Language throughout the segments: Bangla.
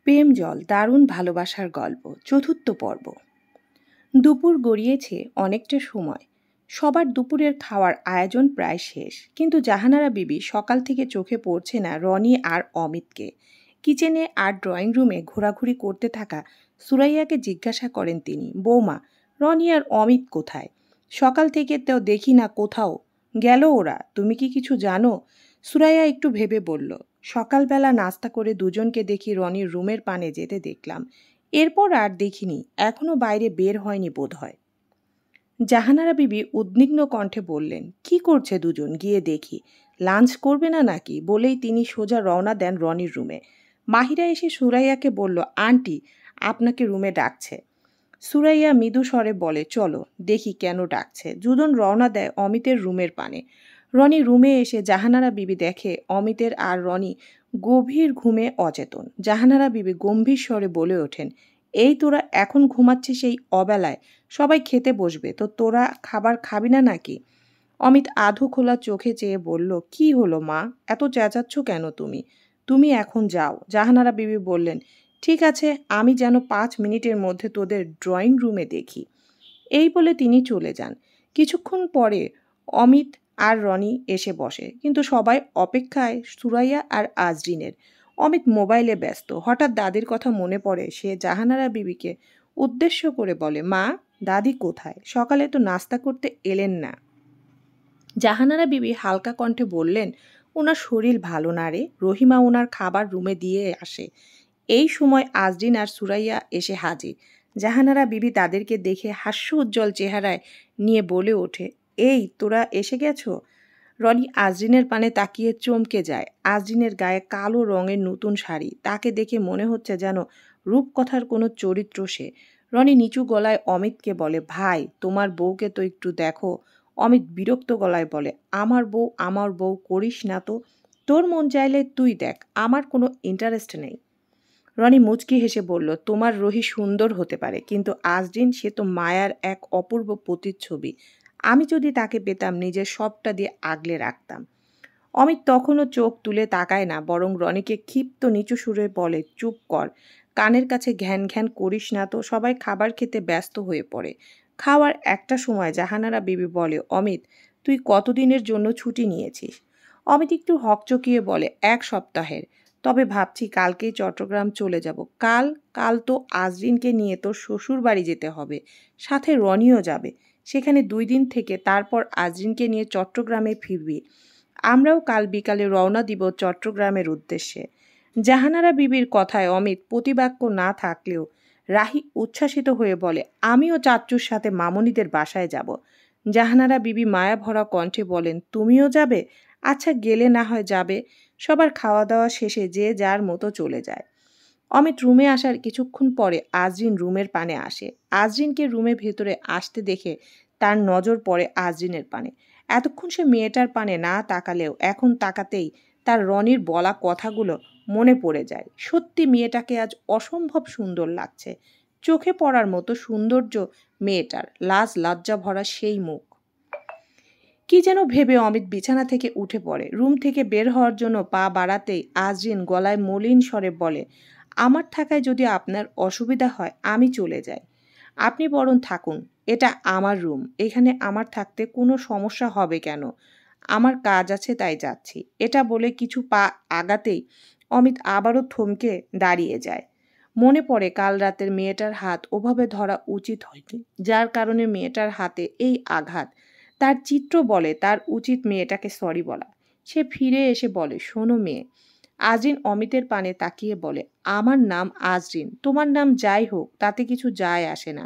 প্রেম জল দারুণ ভালোবাসার গল্প চতুর্থ পর্ব। দুপুর গড়িয়েছে অনেকটা সময়। সবার দুপুরের খাওয়ার আয়োজন প্রায় শেষ, কিন্তু জাহানারা বিবি সকাল থেকে চোখে পড়ছে না রনি আর অমিতকে। কিচেনে আর ড্রয়িং রুমে ঘোরাঘুরি করতে থাকা সুরাইয়াকে জিজ্ঞাসা করেন তিনি, বৌমা, রনি আর অমিত কোথায়? সকাল থেকে তো দেখি না কোথাও। গেল ওরা? তুমি কি কিছু জানো? সুরাইয়া একটু ভেবে বলল, সকালবেলা নাস্তা করে দুজনকে দেখি রনির রুমের পানে যেতে দেখলাম। এরপর আর দেখিনি, এখনো বাইরে বের হয়নি বোধ হয়। জাহানারা বিবি উদ্বিগ্ন কণ্ঠে বললেন, কি করছে দুজন, গিয়ে দেখি। লাঞ্চ করবে না নাকি? বলেই তিনি সোজা রওনা দেন রনির রুমে। মাহিরা এসে সুরাইয়াকে বলল, আন্টি আপনাকে রুমে ডাকছে। সুরাইয়া মৃদু স্বরে বলে, চলো দেখি কেন ডাকছে। দুজন রওনা দেয় অমিতের রুমের পানে। রনি রুমে এসে জাহানারা বিবি দেখে অমিতের আর রনি গভীর ঘুমে অচেতন। জাহানারা বিবি গম্ভীর স্বরে বলে ওঠেন, এই তোরা এখন ঘুমাচ্ছিস এই অবেলায়? সবাই খেতে বসবে, তো তোরা খাবার খাবি না নাকি? অমিত আধো খোলা চোখে চেয়ে বলল, কি হলো মা, এত চেঁচাচ্ছ কেন তুমি? তুমি এখন যাও। জাহানারা বিবি বললেন, ঠিক আছে, আমি যেন 5 মিনিটের মধ্যে তোদের ড্রয়িং রুমে দেখি। এই বলে তিনি চলে যান। কিছুক্ষণ পরে অমিত আর রনি এসে বসে, কিন্তু সবাই অপেক্ষায় সুরাইয়া আর আজরিনের। অমিত মোবাইলে ব্যস্ত। হঠাৎ দাদির কথা মনে পড়ে। সে জাহানারা বিবিকে উদ্দেশ্য করে বলে, মা, দাদি কোথায়? সকালে তো নাস্তা করতে এলেন না। জাহানারা বিবি হালকা কণ্ঠে বললেন, ওনার শরীর ভালো না রে, রহিমা ওনার খাবার রুমে দিয়ে আসে। এই সময় আজরিন আর সুরাইয়া এসে হাজির। জাহানারা বিবি তাদেরকে দেখে হাস্য উজ্জ্বল চেহারায় নিয়ে বলে ওঠে, এই তোরা এসে গেছো? রনি আজরিনের পানে তাকিয়ে চমকে যায়। আজরিনের গায়ে কালো রঙের নতুন শাড়ি, তাকে দেখে মনে হচ্ছে যেন রূপকথার কোনো চরিত্র সে। রনি নিচু গলায় অমিতকে বলে, ভাই, তোমার বউকে তো একটু দেখো। অমিত বিরক্ত গলায় বলে, আমার বউ করিস না তো। তোর মন চাইলে তুই দেখ, আমার কোনো ইন্টারেস্ট নেই। রনি মুচকি হেসে বলল, তোমার রহি সুন্দর হতে পারে, কিন্তু আজরিন সে তো মায়ার এক অপূর্ব প্রতিচ্ছবি। আমি যদি তাকে পেতাম নিজের সবটা দিয়ে আগলে রাখতাম। অমিত তখনও চোখ তুলে তাকায় না, বরং রনিকে ক্ষিপ্ত নিচু সুরে বলে, চুপ কর, কানের কাছে ঘ্যান ঘ্যান করিস না তো। সবাই খাবার খেতে ব্যস্ত হয়ে পড়ে। খাওয়ার একটা সময় জাহানারা বিবি বলে, অমিত, তুই কতদিনের জন্য ছুটি নিয়েছিস? অমিত একটু হকচকিয়ে বলে, 1 সপ্তাহের। তবে ভাবছি কালকেই চট্টগ্রাম চলে যাব। কাল তো আজরিনকে নিয়ে তোর শ্বশুর বাড়ি যেতে হবে, সাথে রনিও যাবে। সেখানে 2 দিন থেকে তারপর আজরিনকে নিয়ে চট্টগ্রামে ফিরবি। আমরাও কাল বিকালে রওনা দিব চট্টগ্রামের উদ্দেশ্যে। জাহানারা বিবির কথায় অমিত প্রতিবাক্য না থাকলেও রাহি উচ্ছ্বাসিত হয়ে বলে, আমিও চাচ্চুর সাথে মামনিদের বাসায় যাব। জাহানারা বিবি মায়া ভরা কণ্ঠে বলেন, তুমিও যাবে? আচ্ছা, গেলে না হয় যাবে। সবার খাওয়া দাওয়া শেষে যে যার মতো চলে যায়। অমিত রুমে আসার কিছুক্ষণ পরে আজরিন রুমের পানে আসে। আজরিনকে রুমের ভেতরে আসতে দেখে তার নজর পড়ে আজরিনের পানে। এতক্ষণ সে মেয়েটার পানে না তাকালেও এখন তাকাতেই তার রনির বলা কথাগুলো মনে পড়ে যায়। সত্যি মেয়েটাকে আজ অসম্ভব সুন্দর লাগছে। চোখে পড়ার মতো সৌন্দর্য মেয়েটার, লাজ লজ্জা ভরা সেই মুখ। কি যেন ভেবে অমিত বিছানা থেকে উঠে পড়ে। রুম থেকে বের হওয়ার জন্য পা বাড়াতেই আজরিন গলায় মলিন স্বরে বলে, আমার থাকায় যদি আপনার অসুবিধা হয় আমি চলে যাই। আপনি বরং থাকুন, এটা আমার রুম, এখানে আমার থাকতে কোনো সমস্যা হবে কেন? আমার কাজ আছে তাই যাচ্ছি। এটা বলে কিছু পা আগাতেই অমিত আবারও থমকে দাঁড়িয়ে যায়। মনে পড়ে কাল রাতের মেয়েটার হাত ওভাবে ধরা উচিত হয়নি, যার কারণে মেয়েটার হাতে এই আঘাত। তার চিত্র বলে তার উচিত মেয়েটাকে সরি বলা। সে ফিরে এসে বলে, শোনো মেয়ে। আজরিন অমিতের পানে তাকিয়ে বলে, আমার নাম আজরিন, তোমার নাম যাই হোক তাতে কিছু যায় আসে না।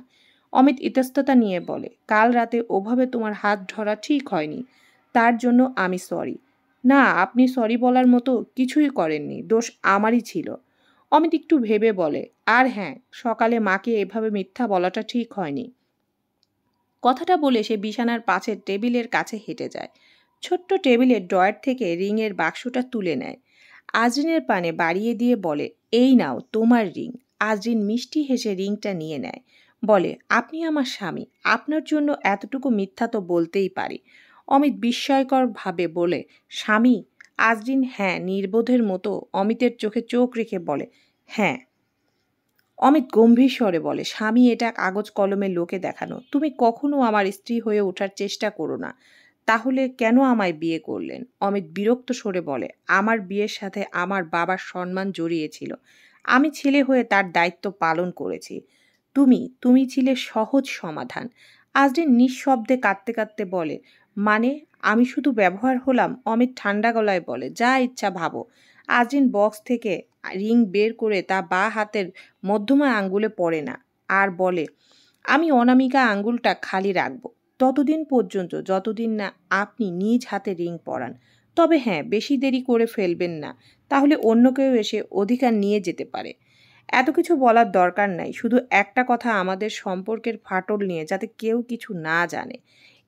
অমিত ইতস্ততা নিয়ে বলে, কাল রাতে ওভাবে তোমার হাত ধরা ঠিক হয়নি, তার জন্য আমি সরি। না, আপনি সরি বলার মতো কিছুই করেননি, দোষ আমারই ছিল। অমিত একটু ভেবে বলে, আর হ্যাঁ, সকালে মাকে এভাবে মিথ্যা বলাটা ঠিক হয়নি। কথাটা বলে সে বিছানার পাশের টেবিলের কাছে হেঁটে যায়। ছোট্ট টেবিলের ড্রয়ার থেকে রিংয়ের বাক্সটা তুলে নেয়। আজরিনের পানে বাড়িয়ে দিয়ে বলে, এই নাও তোমার রিং। আজরিন মিষ্টি হেসে রিংটা নিয়ে নেয়। বলে, আপনি আমার স্বামী, আপনার জন্য এতটুকু মিথ্যা তো বলতেই পারি। অমিত বিস্ময়কর ভাবে বলে, স্বামী? আজরিন হ্যাঁ নির্বোধের মতো অমিতের চোখে চোখ রেখে বলে, হ্যাঁ। অমিত গম্ভীর স্বরে বলে, স্বামী এটা কাগজ কলমে লোকে দেখানো। তুমি কখনো আমার স্ত্রী হয়ে ওঠার চেষ্টা করো না। তাহলে কেন আমায় বিয়ে করলেন? অমিত বিরক্ত স্বরে বলে, আমার বিয়ের সাথে আমার বাবার সম্মান জড়িয়ে ছিল। আমি ছেলে হয়ে তার দায়িত্ব পালন করেছি। তুমি ছিলে সহজ সমাধান। আজরিন নিঃশব্দে কাঁদতে কাঁদতে বলে, মানে আমি শুধু ব্যবহার হলাম? অমিত ঠান্ডা গলায় বলে, যা ইচ্ছা ভাবো। আজরিন বক্স থেকে রিং বের করে তা বাঁ হাতের মধ্যমা আঙ্গুলে পড়ে না আর বলে, আমি অনামিকা আঙ্গুলটা খালি রাখব ততদিন পর্যন্ত যতদিন না আপনি নিজ হাতে রিং পরান। তবে হ্যাঁ, বেশি দেরি করে ফেলবেন না, তাহলে অন্য কেউ এসে অধিকার নিয়ে যেতে পারে। এত কিছু বলার দরকার নাই, শুধু একটা কথা আমাদের সম্পর্কের ফাটল নিয়ে, যাতে কেউ কিছু না জানে।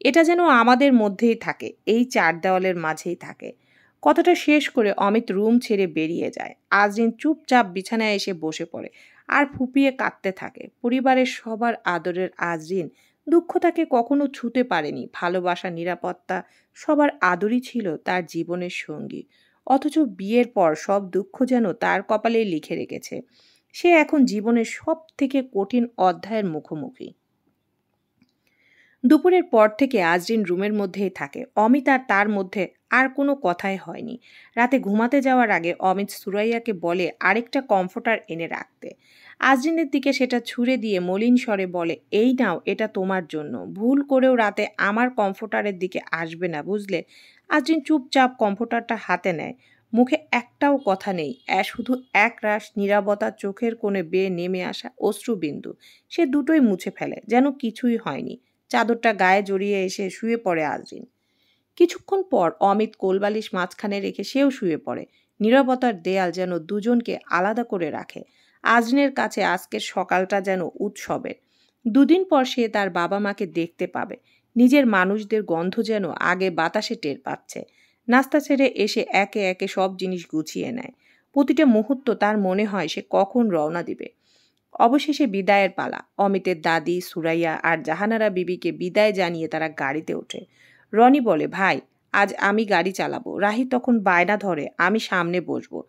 এটা যেন আমাদের মধ্যেই থাকে, এই চার দেওয়ালের মাঝেই থাকে। কথাটা শেষ করে অমিত রুম ছেড়ে বেরিয়ে যায়। আজরিন চুপচাপ বিছানায় এসে বসে পড়ে আর ফুপিয়ে কাঁদতে থাকে। পরিবারের সবার আদরের আজরিন দুঃখ তাকে কখনো ছুতে পারেনি। ভালোবাসা, নিরাপত্তা, সবার আদরই ছিল তার জীবনের সঙ্গী। অথচ বিয়ের পর সব দুঃখ যেন তার কপালেই লিখে রেখেছে। সে এখন জীবনের সব থেকে কঠিন অধ্যায়ের মুখোমুখি। দুপুরের পর থেকে আজরিন রুমের মধ্যেই থাকে। অমিত আর তার মধ্যে আর কোনো কথাই হয়নি। রাতে ঘুমাতে যাওয়ার আগে অমিত সুরাইয়াকে বলে আরেকটা কমফোর্টার এনে রাখতে। আজরিনের দিকে সেটা ছুঁড়ে দিয়ে মলিন স্বরে বলে, এই নাও, এটা তোমার জন্য। ভুল করেও রাতে আমার কমফোর্টারের দিকে আসবে না, বুঝলে? আজরিন চুপচাপ কমফোর্টারটা হাতে নেয়। মুখে একটাও কথা নেই, শুধু এক রাশ নীরবতা, চোখের কোণে বেয়ে নেমে আসা অশ্রুবিন্দু। সে দুটোই মুছে ফেলে, যেন কিছুই হয়নি। চাদরটা গায়ে জড়িয়ে এসে শুয়ে পড়ে আজরিন। কিছুক্ষণ পর অমিত কোলবালিশ মাঝখানে রেখে সেও শুয়ে পড়ে। নীরবতার দেয়াল যেন দুজনকে আলাদা করে রাখে। আজরিনের কাছে আজকের সকালটা যেন উৎসবের। দুদিন পর সে তার বাবা মাকে দেখতে পাবে। নিজের মানুষদের গন্ধ যেন আগে বাতাসে টের পাচ্ছে। নাস্তা ছেড়ে এসে একে একে সব জিনিস গুছিয়ে নেয়। প্রতিটা মুহূর্ত তার মনে হয় সে কখন রওনা দিবে। অবশেষে বিদায়ের পালা। অমিতের দাদি, সুরাইয়া আর জাহানারা বিবিকে বিদায় জানিয়ে তারা গাড়িতে ওঠে। রনি বলে, ভাই আজ আমি গাড়ি চালাবো। রাহি তখন বায়না ধরে, আমি সামনে বসবো।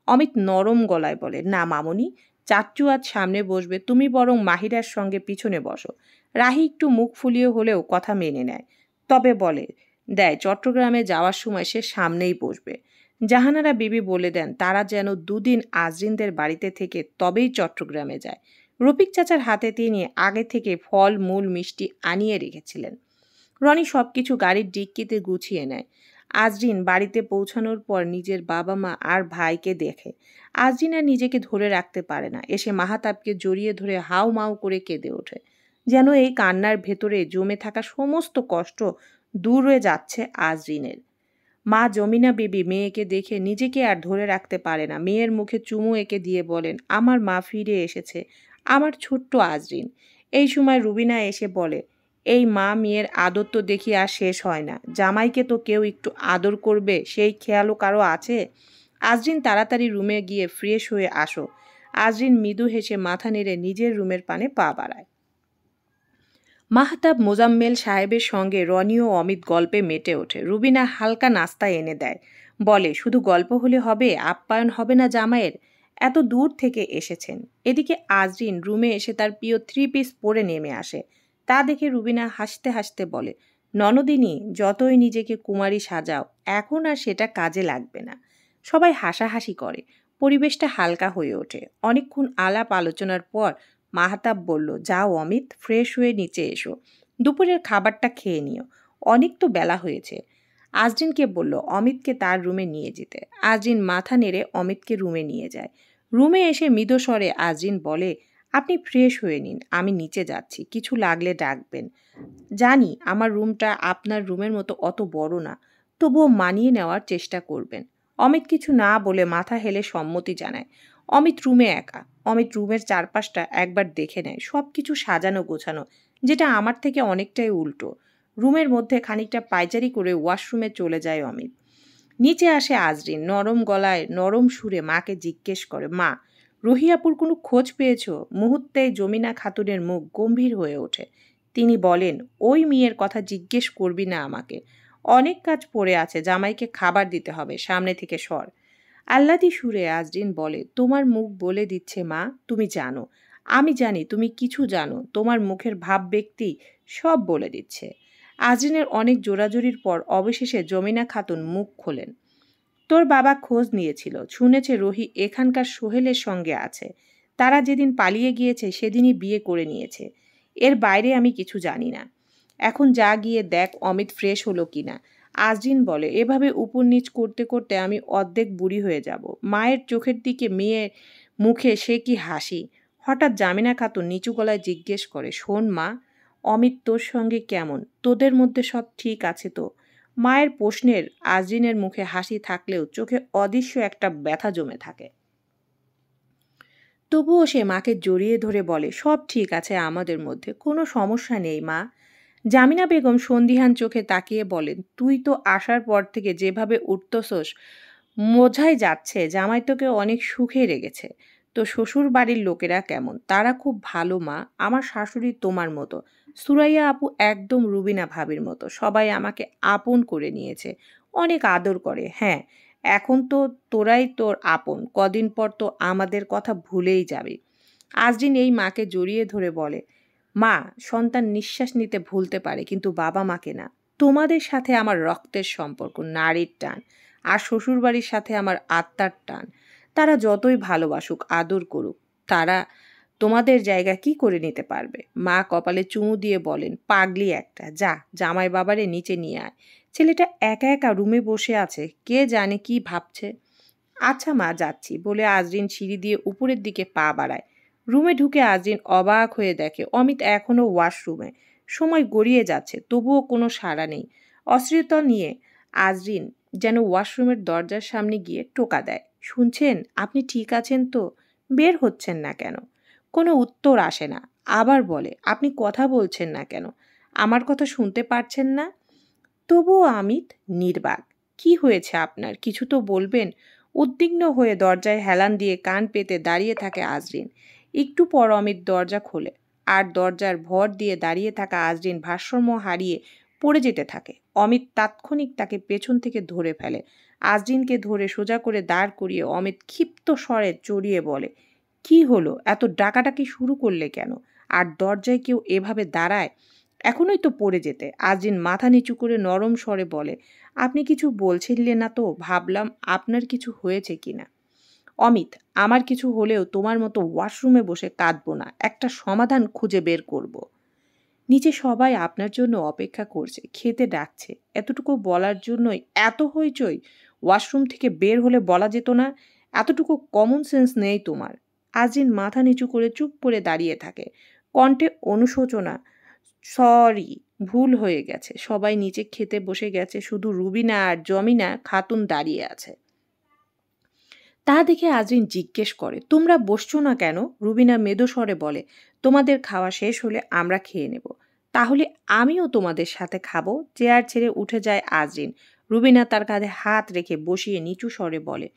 অমিত নরম গলায় বলে, না মামনি, চাচ্চু আজ সামনে বসবে, তুমি বরং মাহিরার সঙ্গে পিছনে বসো। রাহি একটু মুখ ফুলিয়ে হলেও কথা মেনে নেয়, তবে বলে দেয় চট্টগ্রামে যাওয়ার সময় সে সামনেই বসবে। জাহানারা বিবি বলে দেন তারা যেন দুদিন আজরিনদের বাড়িতে থেকে তবেই চট্টগ্রামে যায়। রফিক চাচার হাতে তিনি আগে থেকে ফল, মূল, মিষ্টি আনিয়ে রেখেছিলেন। রনি সবকিছু গাড়ির ডিক্কিতে গুছিয়ে নেয়। আজরিন বাড়িতে পৌঁছানোর পর নিজের বাবা মা আর ভাইকে দেখে। আজরিন আর নিজেকে ধরে রাখতে পারে না। এসে মাহাতাবকে জড়িয়ে ধরে হাউ মাউ করে কেঁদে ওঠে, যেন এই কান্নার ভেতরে জমে থাকা সমস্ত কষ্ট দূর হয়ে যাচ্ছে আজরিনের। মা জমিনা বিবি মেয়েকে দেখে নিজেকে আর ধরে রাখতে পারে না। মেয়ের মুখে চুমু এঁকে দিয়ে বলেন, আমার মা ফিরে এসেছে, আমার ছোট্ট আজরিন। এই সময় রুবিনা এসে বলে, এই মা মেয়ের আদর তো দেখি আর শেষ হয় না। জামাইকে তো কেউ একটু আদর করবে, সেই খেয়ালও কারো আছে? আজরিন তাড়াতাড়ি রুমে গিয়ে ফ্রেশ হয়ে আসো। আজরিন মৃদু হেসে মাথা নেড়ে নিজের রুমের পানে পা বাড়ায়। মাহতাব মোজাম্মেল সাহেবের সঙ্গে রনি ও অমিত গল্পে মেতে ওঠে। রুবিনা হালকা নাস্তা এনে দেয়, বলে, শুধু গল্প হলে হবে? আপ্যায়ন হবে না জামাইয়ের? এত দূর থেকে এসেছেন। এদিকে আজরিন রুমে এসে তার প্রিয় 3 পিস পরে নেমে আসে। তা দেখে রুবিনা হাসতে হাসতে বলে, ননদিনী, যতই নিজেকে কুমারী সাজাও, এখন আর সেটা কাজে লাগবে না। সবাই হাসাহাসি করে। পরিবেশটা হালকা হয়ে ওঠে। অনেকক্ষণ আলাপ আলোচনার পর মাহতাব বলল, যাও অমিত, ফ্রেশ হয়ে নিচে এসো, দুপুরের খাবারটা খেয়ে নিও, অনেক তো বেলা হয়েছে। আজরিনকে বলল অমিতকে তার রুমে নিয়ে যেতে। আজরিন মাথা নেড়ে অমিতকে রুমে নিয়ে যায়। রুমে এসে মৃদু স্বরে আজরিন বলে, আপনি ফ্রেশ হয়ে নিন, আমি নিচে যাচ্ছি, কিছু লাগলে ডাকবেন। জানি আমার রুমটা আপনার রুমের মতো অত বড় না, তবুও মানিয়ে নেওয়ার চেষ্টা করবেন। অমিত কিছু না বলে মাথা হেলে সম্মতি জানায়। অমিত রুমে একা। অমিত রুমের চারপাশটা একবার দেখে নেয়। সব কিছু সাজানো গোছানো, যেটা আমার থেকে অনেকটাই উল্টো। রুমের মধ্যে খানিকটা পায়চারি করে ওয়াশরুমে চলে যায় অমিত। নিচে আসে আজরিন, নরম গলায় নরম সুরে মাকে জিজ্ঞেস করে, মা, রহিয়াপুর কোনো খোঁজ পেয়েছো? মুহূর্তেই জমিনা খাতুনের মুখ গম্ভীর হয়ে ওঠে। তিনি বলেন, ওই মেয়ের কথা জিজ্ঞেস করবি না আমাকে। অনেক কাজ পড়ে আছে, জামাইকে খাবার দিতে হবে, সামনে থেকে সর। আহ্লাদি সুরে আজরিন বলে, তোমার মুখ বলে দিচ্ছে মা, তুমি জানো আমি জানি তুমি কিছু জানো, তোমার মুখের ভাব ব্যক্তি সব বলে দিচ্ছে। আজরিনের অনেক জোরাজুরির পর অবশেষে জমিনা খাতুন মুখ খোলেন। তোর বাবা খোঁজ নিয়েছিল, শুনেছে রুহি এখানকার সোহেলের সঙ্গে আছে। তারা যেদিন পালিয়ে গিয়েছে সেদিনই বিয়ে করে নিয়েছে। এর বাইরে আমি কিছু জানি না। এখন যা গিয়ে দেখ অমিত ফ্রেশ হলো কিনা। আজরিন বলে, এভাবে উপর নিচ করতে করতে আমি অর্ধেক বুড়ি হয়ে যাব। মায়ের চোখের দিকে মেয়ের মুখে সে কি হাসি। হঠাৎ জামিনা খাতুন নিচু গলায় জিজ্ঞেস করে, শোন মা, অমিত তোর সঙ্গে কেমন? তোদের মধ্যে সব ঠিক আছে তো? মায়ের প্রশ্নের আজরিনের মুখে হাসি থাকলেও চোখে অদৃশ্য একটা ব্যথা জমে থাকে। তবুও সে মাকে জড়িয়ে ধরে বলে, সব ঠিক আছে আমাদের মধ্যে, কোনো সমস্যা নেই মা। জামিনা বেগম সন্দিহান চোখে তাকিয়ে বলেন, তুই তো আসার পর থেকে যেভাবে উঠতছোস, বোঝাই যাচ্ছে জামাই তোকে অনেক সুখে রেখেছে। তো শ্বশুর বাড়ির লোকেরা কেমন? তারা খুব ভালো মা। আমার শাশুড়ি তোমার মতো, সুরাইয়া আপু একদম রুবিনা ভাবির মতো। সবাই আমাকে আপন করে নিয়েছে, অনেক আদর করে। হ্যাঁ, এখন তো তোরাই তোর আপন, কদিন পর তো আমাদের কথা ভুলেই যাবে। আজরিন এই মাকে জড়িয়ে ধরে বলে, মা, সন্তান নিঃশ্বাস নিতে ভুলতে পারে কিন্তু বাবা মাকে না। তোমাদের সাথে আমার রক্তের সম্পর্ক, নারীর টান, আর শ্বশুরবাড়ির সাথে আমার আত্মার টান। তারা যতই ভালোবাসুক, আদর করুক, তারা তোমাদের জায়গা কি করে নিতে পারবে? মা কপালে চুমু দিয়ে বলেন, পাগলি একটা, যা জামাই বাবারে নিচে নিয়ে আয়। ছেলেটা একা একা রুমে বসে আছে, কে জানে কি ভাবছে। আচ্ছা মা, যাচ্ছি বলে আজরিন সিঁড়ি দিয়ে উপরের দিকে পা বাড়ায়। রুমে ঢুকে আজরিন অবাক হয়ে দেখে অমিত এখনও ওয়াশরুমে। সময় গড়িয়ে যাচ্ছে, তবুও কোনো সাড়া নেই। অস্থিরতা নিয়ে আজরিন যেন ওয়াশরুমের দরজার সামনে গিয়ে টোকা দেয়, শুনছেন? আপনি ঠিক আছেন তো? বের হচ্ছেন না কেন? কোনো উত্তর আসে না। আবার বলে, আপনি কথা বলছেন না কেন? আমার কথা শুনতে পারছেন না? তবুও অমিত নির্বাক। কি হয়েছে আপনার? কিছু তো বলবেন। উদ্বিগ্ন হয়ে দরজায় হেলান দিয়ে কান পেতে দাঁড়িয়ে থাকে আজরিন। একটু পর অমিত দরজা খোলে, আর দরজার ভর দিয়ে দাঁড়িয়ে থাকা আজরিন ভারসাম্য হারিয়ে পড়ে যেতে থাকে। অমিত তাৎক্ষণিক তাকে পেছন থেকে ধরে ফেলে। আজরিনকে ধরে সোজা করে দাঁড় করিয়ে অমিত ক্ষিপ্ত স্বরে চড়িয়ে বলে, কি হলো? এত ডাকাডাকি শুরু করলে কেন? আর দরজায় কেউ এভাবে দাঁড়ায়? এখনই তো পড়ে যেতে। আজরিন মাথা নিচু করে নরম স্বরে বলে, আপনি কিছু বলছিলেন না তো, ভাবলাম আপনার কিছু হয়েছে কিনা। অমিত, আমার কিছু হলেও তোমার মতো ওয়াশরুমে বসে কাঁদবো না, একটা সমাধান খুঁজে বের করব। নিচে সবাই আপনার জন্য অপেক্ষা করছে, খেতে ডাকছে। এতটুকু বলার জন্যই এত হইচই? ওয়াশরুম থেকে বের হলে বলা যেত না? এতটুকু কমন সেন্স নেই তোমার। আজরিন মাথা নিচু করে চুপ করে দাঁড়িয়ে থাকে, কণ্ঠে অনুশোচনা। সরি, ভুল হয়ে গেছে। সবাই নিচে খেতে বসে গেছে, শুধু রুবিনা আর জমিনা খাতুন দাঁড়িয়ে আছে। তা দেখে আজরিন জিজ্ঞেস করে, তোমরা বসছো না কেন? রুবিনা মেদো স্বরে বলে, তোমাদের খাওয়া শেষ হলে আমরা খেয়ে নেব। তাহলে আমিও তোমাদের সাথে খাবো। চেয়ার ছেড়ে উঠে যায় আজরিন। রুবিনা তার কাঁধে হাত রেখে বসিয়ে নিচু স্বরে বলে,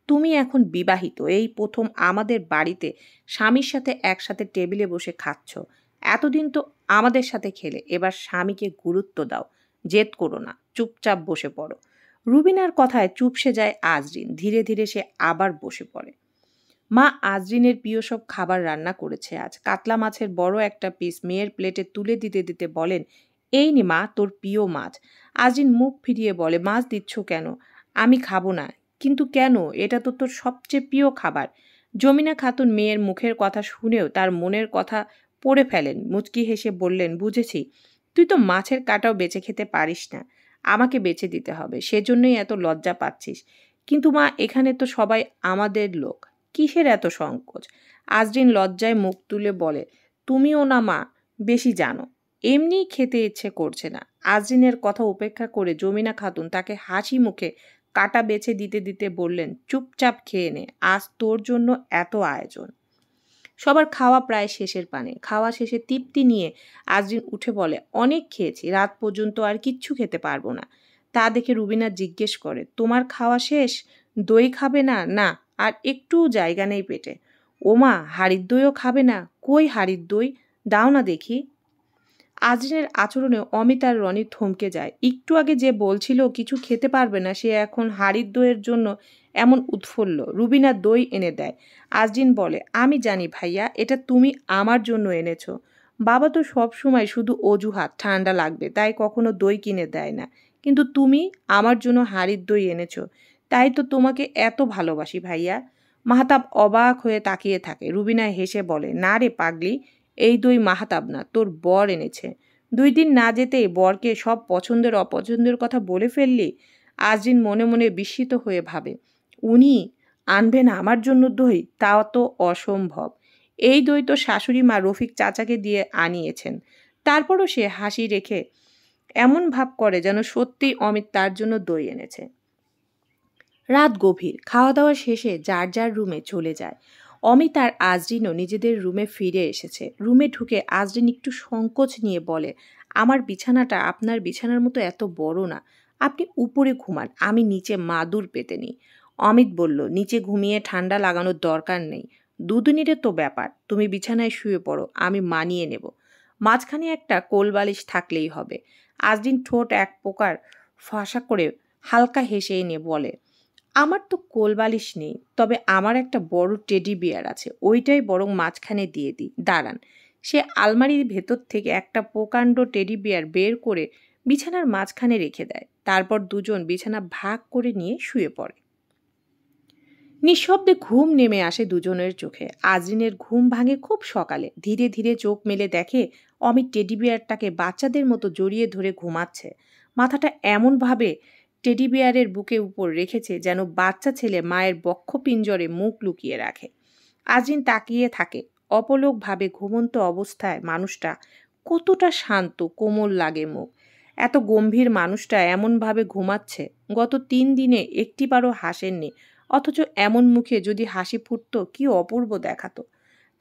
তুমি এখন বিবাহিত, এই প্রথম আমাদের বাড়িতে স্বামীর সাথে একসাথে টেবিলে বসে খাচ্ছ। এতদিন তো আমাদের সাথে খেলে, এবার স্বামীকে গুরুত্ব দাও। জেদ করো না, চুপচাপ বসে পড়ো। রুবিনার কথায় চুপসে যায় আজরিন। ধীরে ধীরে সে আবার বসে পড়ে। মা আজরিনের প্রিয় সব খাবার রান্না করেছে আজ। কাতলা মাছের বড় একটা পিস মেয়ের প্লেটে তুলে দিতে দিতে বলেন, এই নে মা, তোর প্রিয় মাছ। আজরিন মুখ ফিরিয়ে বলে, মাছ দিচ্ছ কেন? আমি খাবো না। কিন্তু কেন? এটা তো তোর সবচেয়ে প্রিয় খাবার। জমিনা খাতুন মেয়ের মুখের কথা শুনেও তার মনের কথা পড়ে ফেলেন। মুচকি হেসে বললেন, বুঝেছি, তুই তো মাছের কাঁটাও বেছে খেতে পারিস না, আমাকে বেছে দিতে হবে, সেজন্যই এত লজ্জা পাচ্ছিস। কিন্তু মা, এখানে তো সবাই আমাদের লোক, কিসের এত সংকোচ? আজরিন লজ্জায় মুখ তুলে বলে, তুমিও না মা বেশি জানো, এমনিই খেতে ইচ্ছে করছে না। আজরিনের কথা উপেক্ষা করে জমিনা খাতুন তাকে হাসি মুখে কাটা বেছে দিতে দিতে বললেন, চুপচাপ খেয়ে নে, আজ তোর জন্য এত আয়োজন। সবার খাওয়া প্রায় শেষের পানে। খাওয়া শেষে তৃপ্তি নিয়ে আজরিন উঠে বলে, অনেক খেয়েছি, রাত পর্যন্ত আর কিচ্ছু খেতে পারবো না। তা দেখে রুবিনা জিজ্ঞেস করে, তোমার খাওয়া শেষ? দই খাবে না? না, আর একটুও জায়গা নেই পেটে। ওমা, হাড়ির দইও খাবে না? কই হাড়ির দই, দাও না দেখি। আজরিনের আচরণে অমিত আর রনি থমকে যায়। একটু আগে যে বলছিল কিছু খেতে পারবে না, সে এখন হাড়ির দইয়ের জন্য এমন উৎফুল্ল। রুবিনা দই এনে দেয়। আজরিন বলে, আমি জানি ভাইয়া, এটা তুমি আমার জন্য এনেছো। বাবা তো সব সময় শুধু অজুহাত, ঠান্ডা লাগবে তাই কখনো দই কিনে দেয় না, কিন্তু তুমি আমার জন্য হাঁড়ির দই এনেছো, তাই তো তোমাকে এত ভালোবাসি ভাইয়া। মাহতাব অবাক হয়ে তাকিয়ে থাকে। রুবিনা হেসে বলে, না রে পাগলি, এই দই মাহতাব না, তোর বর এনেছে। 2 দিন না যেতেই বরকে সব পছন্দের অপছন্দের কথা বলে ফেললি। আজরিন মনে মনে বিস্মিত হয়ে ভাবে, উনি আনবেন আমার জন্য দই? তাও তো অসম্ভব। এই দই তো শাশুড়ি মা রফিক চাচাকে দিয়ে আনিয়েছেন। তারপরও সে হাসি রেখে এমন ভাব করে যেন সত্যিই অমিত তার জন্য দই এনেছে। রাত গভীর। খাওয়া দাওয়া শেষে যার যার রুমে চলে যায়। অমিত আর আজরিনও নিজেদের রুমে ফিরে এসেছে। রুমে ঢুকে আজরিন একটু সংকোচ নিয়ে বলে, আমার বিছানাটা আপনার বিছানার মতো এত বড় না, আপনি উপরে ঘুমান, আমি নিচে মাদুর পেতে নিই। অমিত বলল, নিচে ঘুমিয়ে ঠান্ডা লাগানোর দরকার নেই, দুদিনেরও তো ব্যাপার, তুমি বিছানায় শুয়ে পড়ো, আমি মানিয়ে নেব। মাঝখানে একটা কোলবালিশ থাকলেই হবে। আজরিন ঠোঁট এক প্রকার ফাঁসা করে হালকা হেসে এনে বলে, আমার তো কোলবালিশ নেই, তবে আমার একটা বড় টেডি বিয়ার আছে, ওইটাই বরং মাঝখানে দিয়ে দিই, দাঁড়ান। সে আলমারির ভেতর থেকে একটা প্রকাণ্ড টেডি বিয়ার বের করে বিছানার মাঝখানে রেখে দেয়। তারপর দুজন বিছানা ভাগ করে নিয়ে শুয়ে পড়ে। নিঃশব্দে ঘুম নেমে আসে দুজনের চোখে। আজরিনের ঘুম ভাঙে খুব সকালে। ধীরে ধীরে চোখ মেলে দেখে অমিত টেডি বিয়ারটাকে বাচ্চাদের মতো জড়িয়ে ধরে ঘুমাচ্ছে। মাথাটা এমনভাবে টেডি বিয়ারের বুকে উপর রেখেছে যেন বাচ্চা ছেলে মায়ের বক্ষপিঞ্জরে মুখ লুকিয়ে রাখে। আজরিন তাকিয়ে থাকে অপলকভাবে। ঘুমন্ত অবস্থায় মানুষটা কতটা শান্ত, কোমল লাগে মুখ। এত গম্ভীর মানুষটা এমনভাবে ঘুমাচ্ছে। গত 3 দিনে একটিবারও হাসেননি, অথচ এমন মুখে যদি হাসি ফুটত কি অপূর্ব দেখাতো।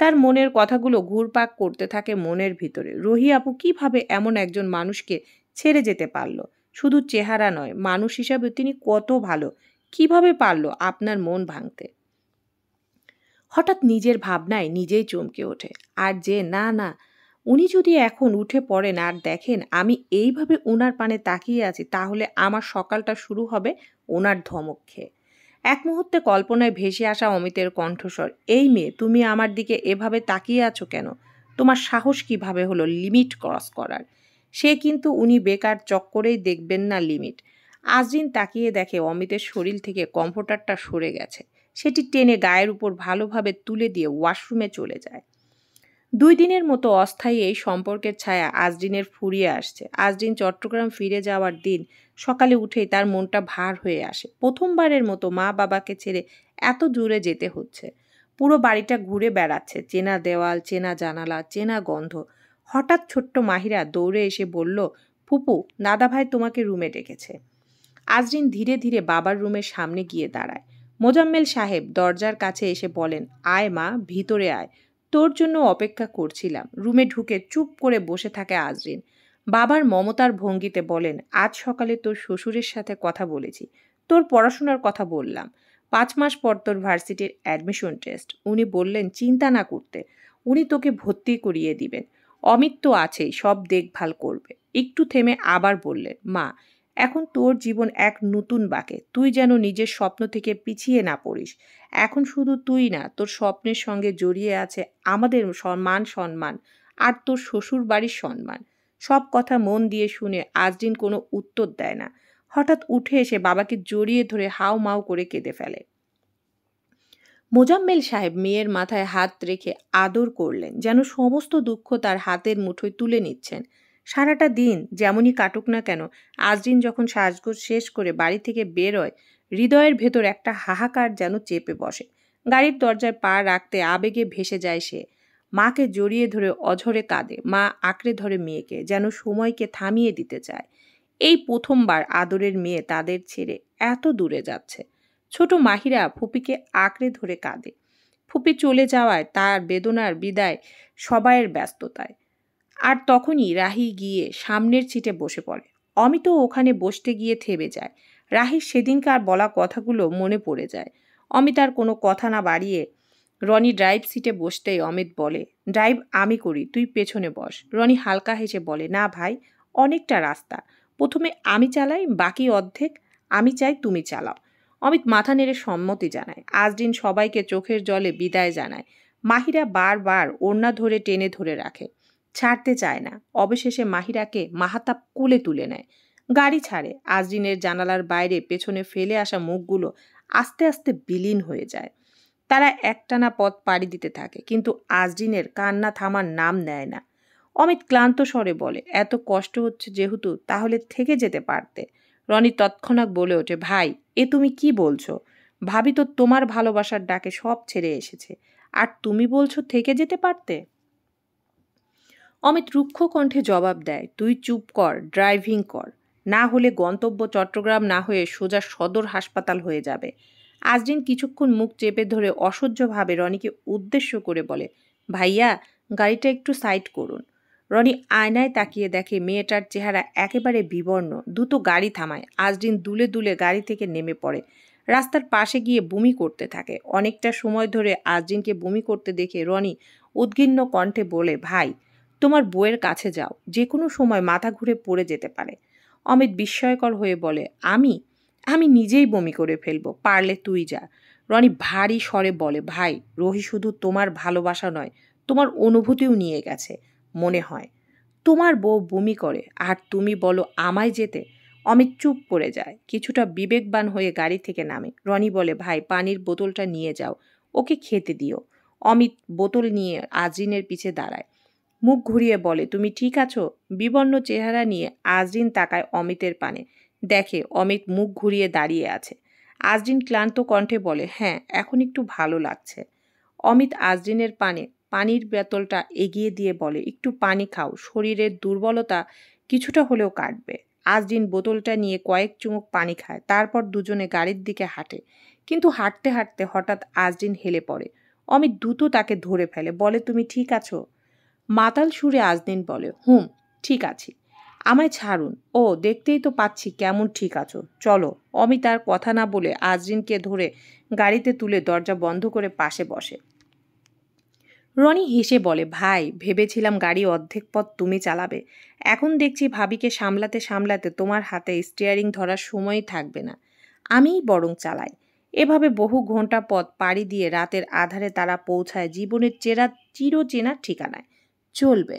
তার মনের কথাগুলো ঘুরপাক করতে থাকে মনের ভিতরে। রুহি আপু কিভাবে এমন একজন মানুষকে ছেড়ে যেতে পারলো? শুধু চেহারা নয়, মানুষ হিসাবে তিনি কত ভালো। কিভাবে পারলো আপনার মন ভাঙতে? হঠাৎ নিজের ভাবনায় নিজেই চমকে ওঠে। আর যে না না, উনি যদি এখন উঠে পড়েন আর দেখেন আমি এইভাবে ওনার পানে তাকিয়ে আছি, তাহলে আমার সকালটা শুরু হবে ওনার ধমক খেয়ে। এক মুহূর্তে কল্পনায় ভেসে আসা অমিতের কণ্ঠস্বর, এই মেয়ে, তুমি আমার দিকে এভাবে তাকিয়ে আছো কেন? তোমার সাহস কিভাবে হলো লিমিট ক্রস করার? সে কিন্তু উনি বেকার চক্করেই দেখবেন না লিমিট। আজরিন তাকিয়ে দেখে অমিতের শরীর থেকে কমফোর্টারটা সরে গেছে। সেটি টেনে গায়ের উপর ভালোভাবে তুলে দিয়ে ওয়াশরুমে চলে যায়। 2 দিনের মতো অস্থায়ী এই সম্পর্কের ছায়া আজরিনের ফুরিয়ে আসছে। আজরিন চট্টগ্রাম ফিরে যাওয়ার দিন সকালে উঠেই তার মনটা ভার হয়ে আসে। প্রথমবারের মতো মা বাবাকে ছেড়ে এত দূরে যেতে হচ্ছে। পুরো বাড়িটা ঘুরে বেড়াচ্ছে, চেনা দেওয়াল, চেনা জানালা, চেনা গন্ধ। হঠাৎ ছোট্ট মাহিরা দৌড়ে এসে বলল, ফুপু, দাদাভাই তোমাকে রুমে ডেকেছে। আজরিন ধীরে ধীরে বাবার রুমের সামনে গিয়ে দাঁড়ায়। মোজাম্মেল সাহেব দরজার কাছে এসে বলেন, আয় মা, ভিতরে আয়, তোর জন্য অপেক্ষা করছিলাম। রুমে ঢুকে চুপ করে বসে থাকে আজরিন। বাবার মমতার ভঙ্গিতে বলেন, আজ সকালে তোর শ্বশুরের সাথে কথা বলেছি, তোর পড়াশোনার কথা বললাম। 5 মাস পর তোর ভার্সিটির অ্যাডমিশন টেস্ট। উনি বললেন চিন্তা না করতে, উনি তোকে ভর্তি করিয়ে দিবেন। অমিত তো আছেই, সব দেখভাল করবে। একটু থেমে আবার বললেন, মা, এখন তোর জীবন এক নতুন বাঁকে, তুই যেন নিজের স্বপ্ন থেকে পিছিয়ে না পড়িস। এখন শুধু তুই না, তোর স্বপ্নের সঙ্গে জড়িয়ে আছে আমাদের মান সম্মান আর তোর শ্বশুর বাড়ির সম্মান। সব কথা মন দিয়ে শুনে আজরিন কোনো উত্তর দেয় না। হঠাৎ উঠে এসে বাবাকে জড়িয়ে ধরে হাউ মাউ করে কেঁদে ফেলে। মোজাম্মেল সাহেব মেয়ের মাথায় হাত রেখে আদর করলেন, যেন সমস্ত দুঃখ তার হাতের মুঠোয় তুলে নিচ্ছেন। সারাটা দিন যেমনই কাটুক না কেন, আজরিন যখন সাজগোজ শেষ করে বাড়ি থেকে বেরোয়, হৃদয়ের ভেতর একটা হাহাকার যেন চেপে বসে। গাড়ির দরজায় পা রাখতে আবেগে ভেসে যায় সে। মাকে জড়িয়ে ধরে অঝরে কাঁদে। মা আঁকড়ে ধরে মেয়েকে, যেন সময়কে থামিয়ে দিতে চায়। এই প্রথমবার আদরের মেয়ে তাদের ছেড়ে এত দূরে যাচ্ছে। ছোট মাহিরা ফুপিকে আঁকড়ে ধরে কাঁদে। ফুপি চলে যাওয়ায় তার বেদনার বিদায় সবাইয়ের ব্যস্ততায়। আর তখনই রাহি গিয়ে সামনের সিটে বসে পড়ে। অমিতও ওখানে বসতে গিয়ে থেমে যায়। রাহির সেদিনকার বলা কথাগুলো মনে পড়ে যায়। অমিত আর কোনো কথা না বাড়িয়ে রনি ড্রাইভ সিটে বসতেই অমিত বলে, ড্রাইভ আমি করি, তুই পেছনে বস। রনি হালকা হেসে বলে, না ভাই, অনেকটা রাস্তা, প্রথমে আমি চালাই, বাকি অর্ধেক আমি চাই তুমি চালাও। অমিত মাথা নেড়ে সম্মতি জানায়। আজদিন সবাইকে চোখের জলে বিদায় জানায়। মাহিরা বারবার ওড়না ধরে টেনে ধরে রাখে, ছাড়তে চায় না। অবশেষে মাহিরাকে মাহাতাব কোলে তুলে নেয়, গাড়ি ছাড়ে। আজদিনের জানালার বাইরে পেছনে ফেলে আসা মুখগুলো আস্তে আস্তে বিলীন হয়ে যায়। তারা একটানা পথ পাড়ি দিতে থাকে, কিন্তু আজদিনের কান্না থামার নাম নেয় না। অমিত ক্লান্ত স্বরে বলে, এত কষ্ট হচ্ছে যেহেতু, তাহলে থেকে যেতে পারতে। রনি তৎক্ষণাৎ বলে ওঠে, ভাই এ তুমি কি বলছো? ভাবি তো তোমার ভালোবাসার ডাকে সব ছেড়ে এসেছে, আর তুমি বলছো থেকে যেতে পারতে? অমিত রুক্ষ কণ্ঠে জবাব দেয়, তুই চুপ কর, ড্রাইভিং কর, না হলে গন্তব্য চট্টগ্রাম না হয়ে সোজা সদর হাসপাতাল হয়ে যাবে। আজদিন কিছুক্ষণ মুখ চেপে ধরে অসহ্যভাবে রনিকে উদ্দেশ্য করে বলে, ভাইয়া গাড়িটা একটু সাইড করুন। রনি আয়নায় তাকিয়ে দেখে মেয়েটার চেহারা একেবারে বিবর্ণ। দ্রুত গাড়ি থামায়। আজদিন দুলে দুলে গাড়ি থেকে নেমে পড়ে, রাস্তার পাশে গিয়ে বমি করতে থাকে। অনেকটা সময় ধরে আজদিনকে বমি করতে দেখে রনি উদ্গিন্ন কণ্ঠে বলে, ভাই তোমার বউয়ের কাছে যাও, যে কোনো সময় মাথা ঘুরে পড়ে যেতে পারে। অমিত বিস্ময়কর হয়ে বলে, আমি আমি নিজেই বমি করে ফেলবো, পারলে তুই যা। রনি ভারী স্বরে বলে, ভাই রোহি শুধু তোমার ভালোবাসা নয়, তোমার অনুভূতিও নিয়ে গেছে মনে হয়। তোমার বউ বমি করে আর তুমি বলো আমায় যেতে। অমিত চুপ করে যায়, কিছুটা বিবেকবান হয়ে গাড়ি থেকে নামে। রনি বলে, ভাই পানির বোতলটা নিয়ে যাও, ওকে খেতে দিও। অমিত বোতল নিয়ে আজরিনের পিছে দাঁড়ায়, মুখ ঘুরিয়ে বলে, তুমি ঠিক আছো? বিবর্ণ চেহারা নিয়ে আজরিন তাকায় অমিতের পানে, দেখে অমিত মুখ ঘুরিয়ে দাঁড়িয়ে আছে। আজরিন ক্লান্ত কণ্ঠে বলে, হ্যাঁ এখন একটু ভালো লাগছে। অমিত আজরিনের পানির বোতলটা এগিয়ে দিয়ে বলে, একটু পানি খাও, শরীরের দুর্বলতা কিছুটা হলেও কাটবে। আজরিন বোতলটা নিয়ে কয়েক চুমুক পানি খায়, তারপর দুজনে গাড়ির দিকে হাঁটে। কিন্তু হাঁটতে হাঁটতে হঠাৎ আজরিন হেলে পড়ে। অমিত দ্রুত তাকে ধরে ফেলে, বলে, তুমি ঠিক আছো? মাতাল সুরে আজদিন বলে, ঠিক আছি, আমায় ছাড়ুন। ও দেখতেই তো পাচ্ছি কেমন ঠিক আছো, চলো। অমিত আর কথা না বলে আজরিনকে ধরে গাড়িতে তুলে দরজা বন্ধ করে পাশে বসে। রনি হেসে বলে, ভাই ভেবেছিলাম গাড়ি অর্ধেক পথ তুমি চালাবে, এখন দেখছি ভাবিকে সামলাতে সামলাতে তোমার হাতে স্টিয়ারিং ধরার সময়ই থাকবে না, আমিই বরং চালাই। এভাবে বহু ঘন্টা পথ পাড়ি দিয়ে রাতের আধারে তারা পৌঁছায় জীবনের চিরচেনা ঠিকানায়। চলবে।